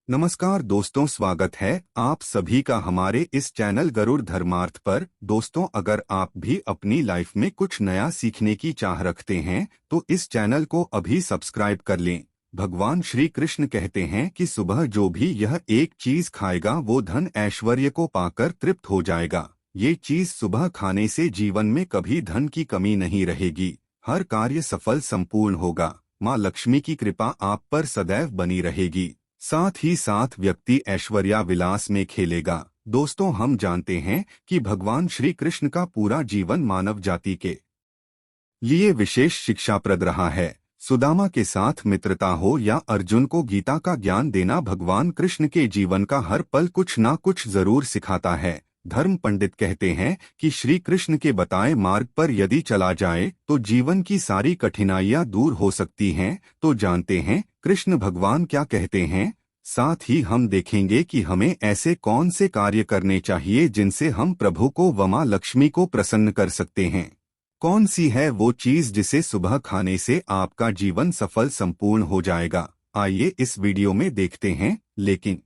नमस्कार दोस्तों, स्वागत है आप सभी का हमारे इस चैनल गरुड़ धर्मार्थ पर। दोस्तों, अगर आप भी अपनी लाइफ में कुछ नया सीखने की चाह रखते हैं तो इस चैनल को अभी सब्सक्राइब कर लें। भगवान श्री कृष्ण कहते हैं कि सुबह जो भी यह एक चीज खाएगा वो धन ऐश्वर्य को पाकर तृप्त हो जाएगा। ये चीज सुबह खाने से जीवन में कभी धन की कमी नहीं रहेगी, हर कार्य सफल संपूर्ण होगा। माँ लक्ष्मी की कृपा आप पर सदैव बनी रहेगी, साथ ही साथ व्यक्ति ऐश्वर्या विलास में खेलेगा। दोस्तों, हम जानते हैं कि भगवान श्री कृष्ण का पूरा जीवन मानव जाति के लिए विशेष शिक्षाप्रद रहा है। सुदामा के साथ मित्रता हो या अर्जुन को गीता का ज्ञान देना, भगवान कृष्ण के जीवन का हर पल कुछ ना कुछ जरूर सिखाता है। धर्म पंडित कहते हैं कि श्री कृष्ण के बताए मार्ग पर यदि चला जाए तो जीवन की सारी कठिनाइयां दूर हो सकती हैं। तो जानते हैं कृष्ण भगवान क्या कहते हैं। साथ ही हम देखेंगे कि हमें ऐसे कौन से कार्य करने चाहिए जिनसे हम प्रभु को व मां लक्ष्मी को प्रसन्न कर सकते हैं। कौन सी है वो चीज जिसे सुबह खाने से आपका जीवन सफल संपूर्ण हो जाएगा। आइए इस वीडियो में देखते हैं, लेकिन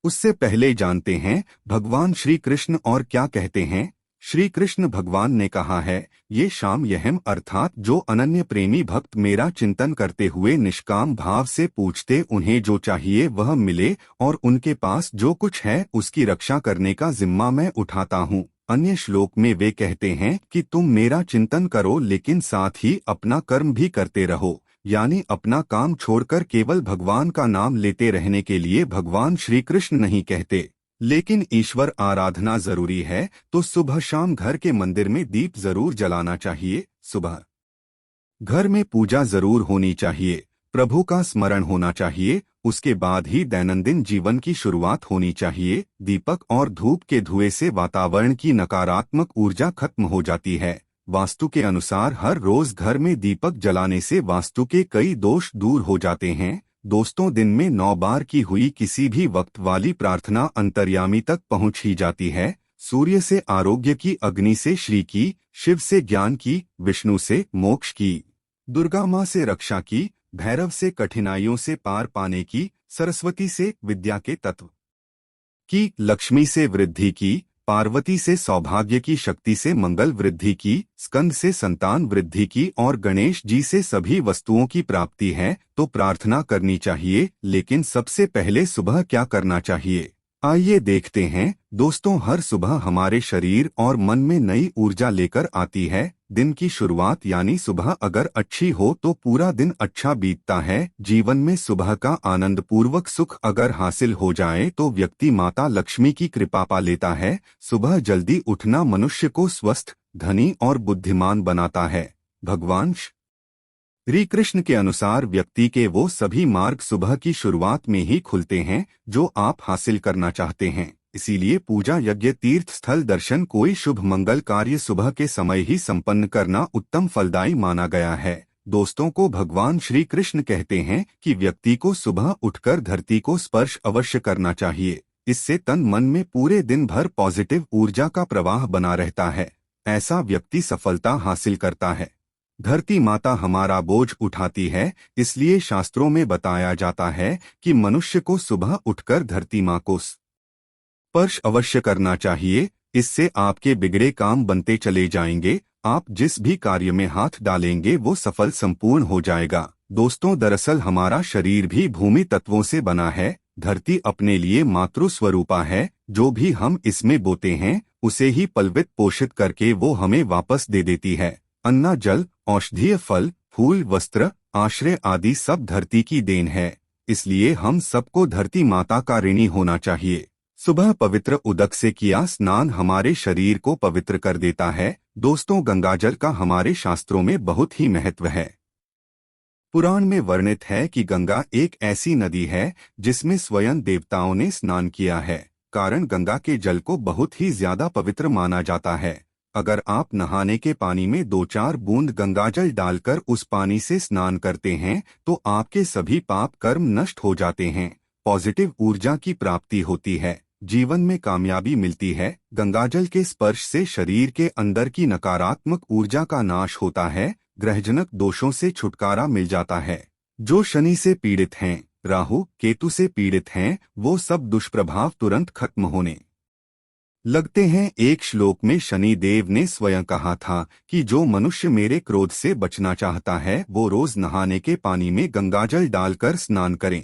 उससे पहले जानते हैं भगवान श्री कृष्ण और क्या कहते हैं। श्री कृष्ण भगवान ने कहा है, ये शाम यहम अर्थात जो अनन्य प्रेमी भक्त मेरा चिंतन करते हुए निष्काम भाव से पूछते उन्हें जो चाहिए वह मिले, और उनके पास जो कुछ है उसकी रक्षा करने का जिम्मा मैं उठाता हूँ। अन्य श्लोक में वे कहते हैं कि तुम मेरा चिंतन करो लेकिन साथ ही अपना कर्म भी करते रहो, यानी अपना काम छोड़कर केवल भगवान का नाम लेते रहने के लिए भगवान श्री कृष्ण नहीं कहते। लेकिन ईश्वर आराधना जरूरी है तो सुबह शाम घर के मंदिर में दीप जरूर जलाना चाहिए। सुबह घर में पूजा जरूर होनी चाहिए, प्रभु का स्मरण होना चाहिए, उसके बाद ही दैनंदिन जीवन की शुरुआत होनी चाहिए। दीपक और धूप के धुएं से वातावरण की नकारात्मक ऊर्जा खत्म हो जाती है। वास्तु के अनुसार हर रोज घर में दीपक जलाने से वास्तु के कई दोष दूर हो जाते हैं। दोस्तों, दिन में 9 बार की हुई किसी भी वक्त वाली प्रार्थना अंतर्यामी तक पहुंच ही जाती है। सूर्य से आरोग्य की, अग्नि से श्री की, शिव से ज्ञान की, विष्णु से मोक्ष की, दुर्गा माँ से रक्षा की, भैरव से कठिनाइयों से पार पाने की, सरस्वती से विद्या के तत्व की, लक्ष्मी से वृद्धि की, पार्वती से सौभाग्य की, शक्ति से मंगल वृद्धि की, स्कंद से संतान वृद्धि की और गणेश जी से सभी वस्तुओं की प्राप्ति है। तो प्रार्थना करनी चाहिए, लेकिन सबसे पहले सुबह क्या करना चाहिए, आइए देखते हैं। दोस्तों, हर सुबह हमारे शरीर और मन में नई ऊर्जा लेकर आती है। दिन की शुरुआत यानी सुबह अगर अच्छी हो तो पूरा दिन अच्छा बीतता है। जीवन में सुबह का आनंद पूर्वक सुख अगर हासिल हो जाए तो व्यक्ति माता लक्ष्मी की कृपा पा लेता है। सुबह जल्दी उठना मनुष्य को स्वस्थ, धनी और बुद्धिमान बनाता है। भगवान श्री कृष्ण के अनुसार व्यक्ति के वो सभी मार्ग सुबह की शुरुआत में ही खुलते हैं जो आप हासिल करना चाहते हैं। इसीलिए पूजा, यज्ञ, तीर्थ स्थल दर्शन, कोई शुभ मंगल कार्य सुबह के समय ही संपन्न करना उत्तम फलदायी माना गया है। दोस्तों को भगवान श्री कृष्ण कहते हैं कि व्यक्ति को सुबह उठकर धरती को स्पर्श अवश्य करना चाहिए। इससे तन मन में पूरे दिन भर पॉजिटिव ऊर्जा का प्रवाह बना रहता है। ऐसा व्यक्ति सफलता हासिल करता है। धरती माता हमारा बोझ उठाती है, इसलिए शास्त्रों में बताया जाता है कि मनुष्य को सुबह उठकर धरती माँ को स्पर्श अवश्य करना चाहिए। इससे आपके बिगड़े काम बनते चले जाएंगे। आप जिस भी कार्य में हाथ डालेंगे वो सफल संपूर्ण हो जाएगा। दोस्तों, दरअसल हमारा शरीर भी भूमि तत्वों से बना है। धरती अपने लिए मातृ स्वरूपा है। जो भी हम इसमें बोते हैं उसे ही पलवित पोषित करके वो हमें वापस दे देती है। अन्न, जल, औषधीय फल, फूल, वस्त्र, आश्रय आदि सब धरती की देन है। इसलिए हम सबको धरती माता का ऋणी होना चाहिए। सुबह पवित्र उदक से किया स्नान हमारे शरीर को पवित्र कर देता है। दोस्तों, गंगाजल का हमारे शास्त्रों में बहुत ही महत्व है। पुराण में वर्णित है कि गंगा एक ऐसी नदी है जिसमें स्वयं देवताओं ने स्नान किया है। कारण गंगा के जल को बहुत ही ज्यादा पवित्र माना जाता है। अगर आप नहाने के पानी में 2-4 बूंद गंगाजल डालकर उस पानी से स्नान करते हैं तो आपके सभी पाप कर्म नष्ट हो जाते हैं। पॉजिटिव ऊर्जा की प्राप्ति होती है, जीवन में कामयाबी मिलती है। गंगाजल के स्पर्श से शरीर के अंदर की नकारात्मक ऊर्जा का नाश होता है। ग्रहजनक दोषों से छुटकारा मिल जाता है। जो शनि से पीड़ित हैं राहु केतु से पीड़ित हैं, वो सब दुष्प्रभाव तुरंत खत्म होने लगते हैं। एक श्लोक में शनि देव ने स्वयं कहा था कि जो मनुष्य मेरे क्रोध से बचना चाहता है वो रोज नहाने के पानी में गंगाजल डालकर स्नान करें।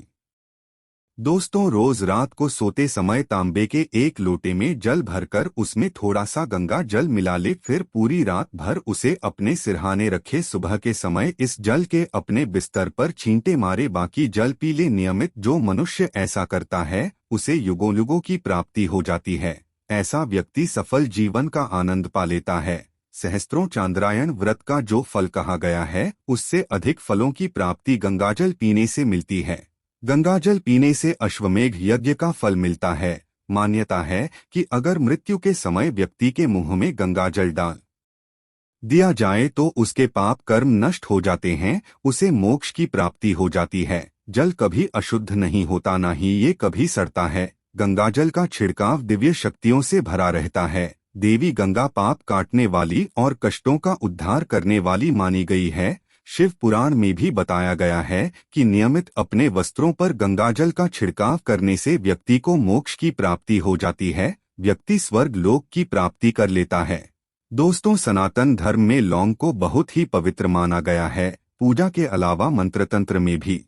दोस्तों, रोज रात को सोते समय तांबे के एक लोटे में जल भरकर उसमें थोड़ा सा गंगा जल मिला ले, फिर पूरी रात भर उसे अपने सिरहाने रखे। सुबह के समय इस जल के अपने बिस्तर पर छींटे मारे बाकी जल पी ले। नियमित जो मनुष्य ऐसा करता है उसे युगों युगों की प्राप्ति हो जाती है। ऐसा व्यक्ति सफल जीवन का आनंद पा लेता है। सहस्त्रों चांद्रायण व्रत का जो फल कहा गया है उससे अधिक फलों की प्राप्ति गंगाजल पीने से मिलती है। गंगाजल पीने से अश्वमेघ यज्ञ का फल मिलता है। मान्यता है कि अगर मृत्यु के समय व्यक्ति के मुंह में गंगाजल डाल दिया जाए तो उसके पाप कर्म नष्ट हो जाते हैं, उसे मोक्ष की प्राप्ति हो जाती है। जल कभी अशुद्ध नहीं होता, ना ही ये कभी सड़ता है। गंगाजल का छिड़काव दिव्य शक्तियों से भरा रहता है। देवी गंगा पाप काटने वाली और कष्टों का उद्धार करने वाली मानी गई है। शिव पुराण में भी बताया गया है कि नियमित अपने वस्त्रों पर गंगाजल का छिड़काव करने से व्यक्ति को मोक्ष की प्राप्ति हो जाती है। व्यक्ति स्वर्ग लोक की प्राप्ति कर लेता है। दोस्तों, सनातन धर्म में लौंग को बहुत ही पवित्र माना गया है। पूजा के अलावा मंत्र तंत्र में भी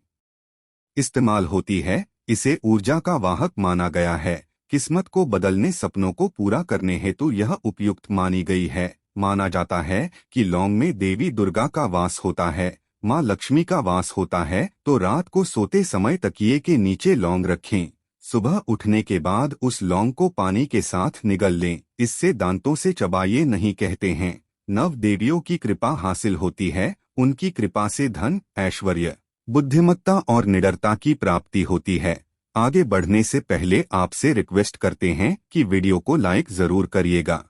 इस्तेमाल होती है। इसे ऊर्जा का वाहक माना गया है। किस्मत को बदलने, सपनों को पूरा करने हेतु यह उपयुक्त मानी गई है। माना जाता है कि लौंग में देवी दुर्गा का वास होता है, माँ लक्ष्मी का वास होता है। तो रात को सोते समय तकिए के नीचे लौंग रखें। सुबह उठने के बाद उस लौंग को पानी के साथ निगल लें। इससे दांतों से चबाइए नहीं कहते हैं। नव देवियों की कृपा हासिल होती है। उनकी कृपा से धन, ऐश्वर्य, बुद्धिमत्ता और निडरता की प्राप्ति होती है। आगे बढ़ने से पहले आपसे रिक्वेस्ट करते हैं कि वीडियो को लाइक जरूर करिएगा,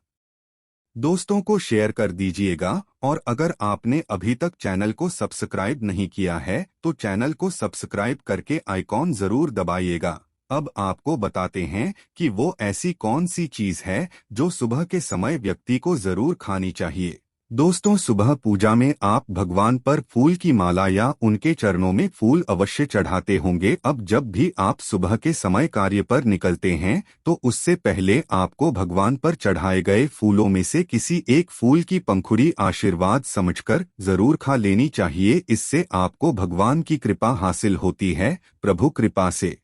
दोस्तों को शेयर कर दीजिएगा, और अगर आपने अभी तक चैनल को सब्सक्राइब नहीं किया है तो चैनल को सब्सक्राइब करके आइकॉन जरूर दबाइएगा। अब आपको बताते हैं कि वो ऐसी कौन सी चीज है जो सुबह के समय व्यक्ति को जरूर खानी चाहिए। दोस्तों, सुबह पूजा में आप भगवान पर फूल की माला या उनके चरणों में फूल अवश्य चढ़ाते होंगे। अब जब भी आप सुबह के समय कार्य पर निकलते हैं तो उससे पहले आपको भगवान पर चढ़ाए गए फूलों में से किसी एक फूल की पंखुड़ी आशीर्वाद समझकर जरूर खा लेनी चाहिए। इससे आपको भगवान की कृपा हासिल होती है। प्रभु कृपा से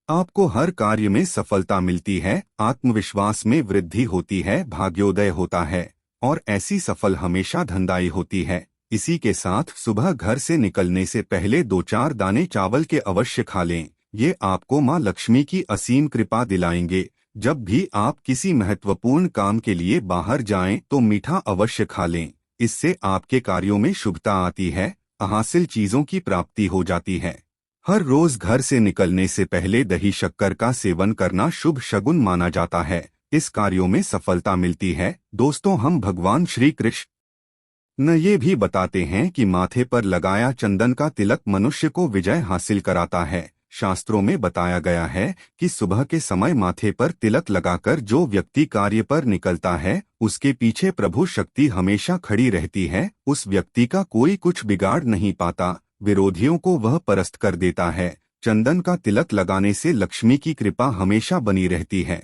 आपको हर कार्य में सफलता मिलती है, आत्मविश्वास में वृद्धि होती है, भाग्योदय होता है और ऐसी सफल हमेशा धनदायी होती है। इसी के साथ सुबह घर से निकलने से पहले 2-4 दाने चावल के अवश्य खा लें। ये आपको माँ लक्ष्मी की असीम कृपा दिलाएंगे। जब भी आप किसी महत्वपूर्ण काम के लिए बाहर जाएं तो मीठा अवश्य खा लें। इससे आपके कार्यों में शुभता आती है, हासिल चीजों की प्राप्ति हो जाती है। हर रोज घर से निकलने से पहले दही शक्कर का सेवन करना शुभ शगुन माना जाता है। इस कार्यों में सफलता मिलती है। दोस्तों, हम भगवान श्री कृष्ण न ये भी बताते हैं कि माथे पर लगाया चंदन का तिलक मनुष्य को विजय हासिल कराता है। शास्त्रों में बताया गया है कि सुबह के समय माथे पर तिलक लगाकर जो व्यक्ति कार्य पर निकलता है उसके पीछे प्रभु शक्ति हमेशा खड़ी रहती है। उस व्यक्ति का कोई कुछ बिगाड़ नहीं पाता, विरोधियों को वह परास्त कर देता है। चंदन का तिलक लगाने से लक्ष्मी की कृपा हमेशा बनी रहती है।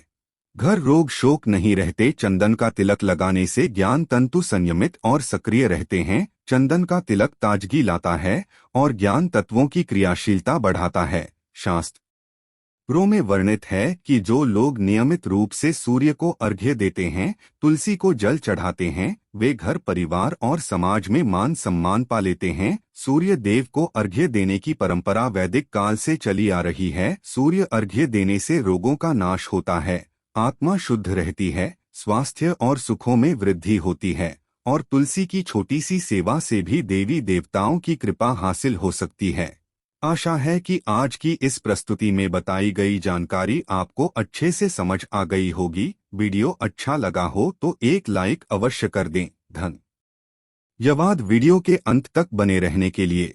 घर रोग शोक नहीं रहते। चंदन का तिलक लगाने से ज्ञान तंतु संयमित और सक्रिय रहते हैं। चंदन का तिलक ताजगी लाता है और ज्ञान तत्वों की क्रियाशीलता बढ़ाता है। शास्त्रों में वर्णित है कि जो लोग नियमित रूप से सूर्य को अर्घ्य देते हैं, तुलसी को जल चढ़ाते हैं, वे घर, परिवार और समाज में मान सम्मान पा लेते हैं। सूर्य देव को अर्घ्य देने की परंपरा वैदिक काल से चली आ रही है। सूर्य अर्घ्य देने से रोगों का नाश होता है, आत्मा शुद्ध रहती है, स्वास्थ्य और सुखों में वृद्धि होती है और तुलसी की छोटी सी सेवा से भी देवी देवताओं की कृपा हासिल हो सकती है। आशा है कि आज की इस प्रस्तुति में बताई गई जानकारी आपको अच्छे से समझ आ गई होगी। वीडियो अच्छा लगा हो तो एक लाइक अवश्य कर दें। धन्यवाद वीडियो के अंत तक बने रहने के लिए।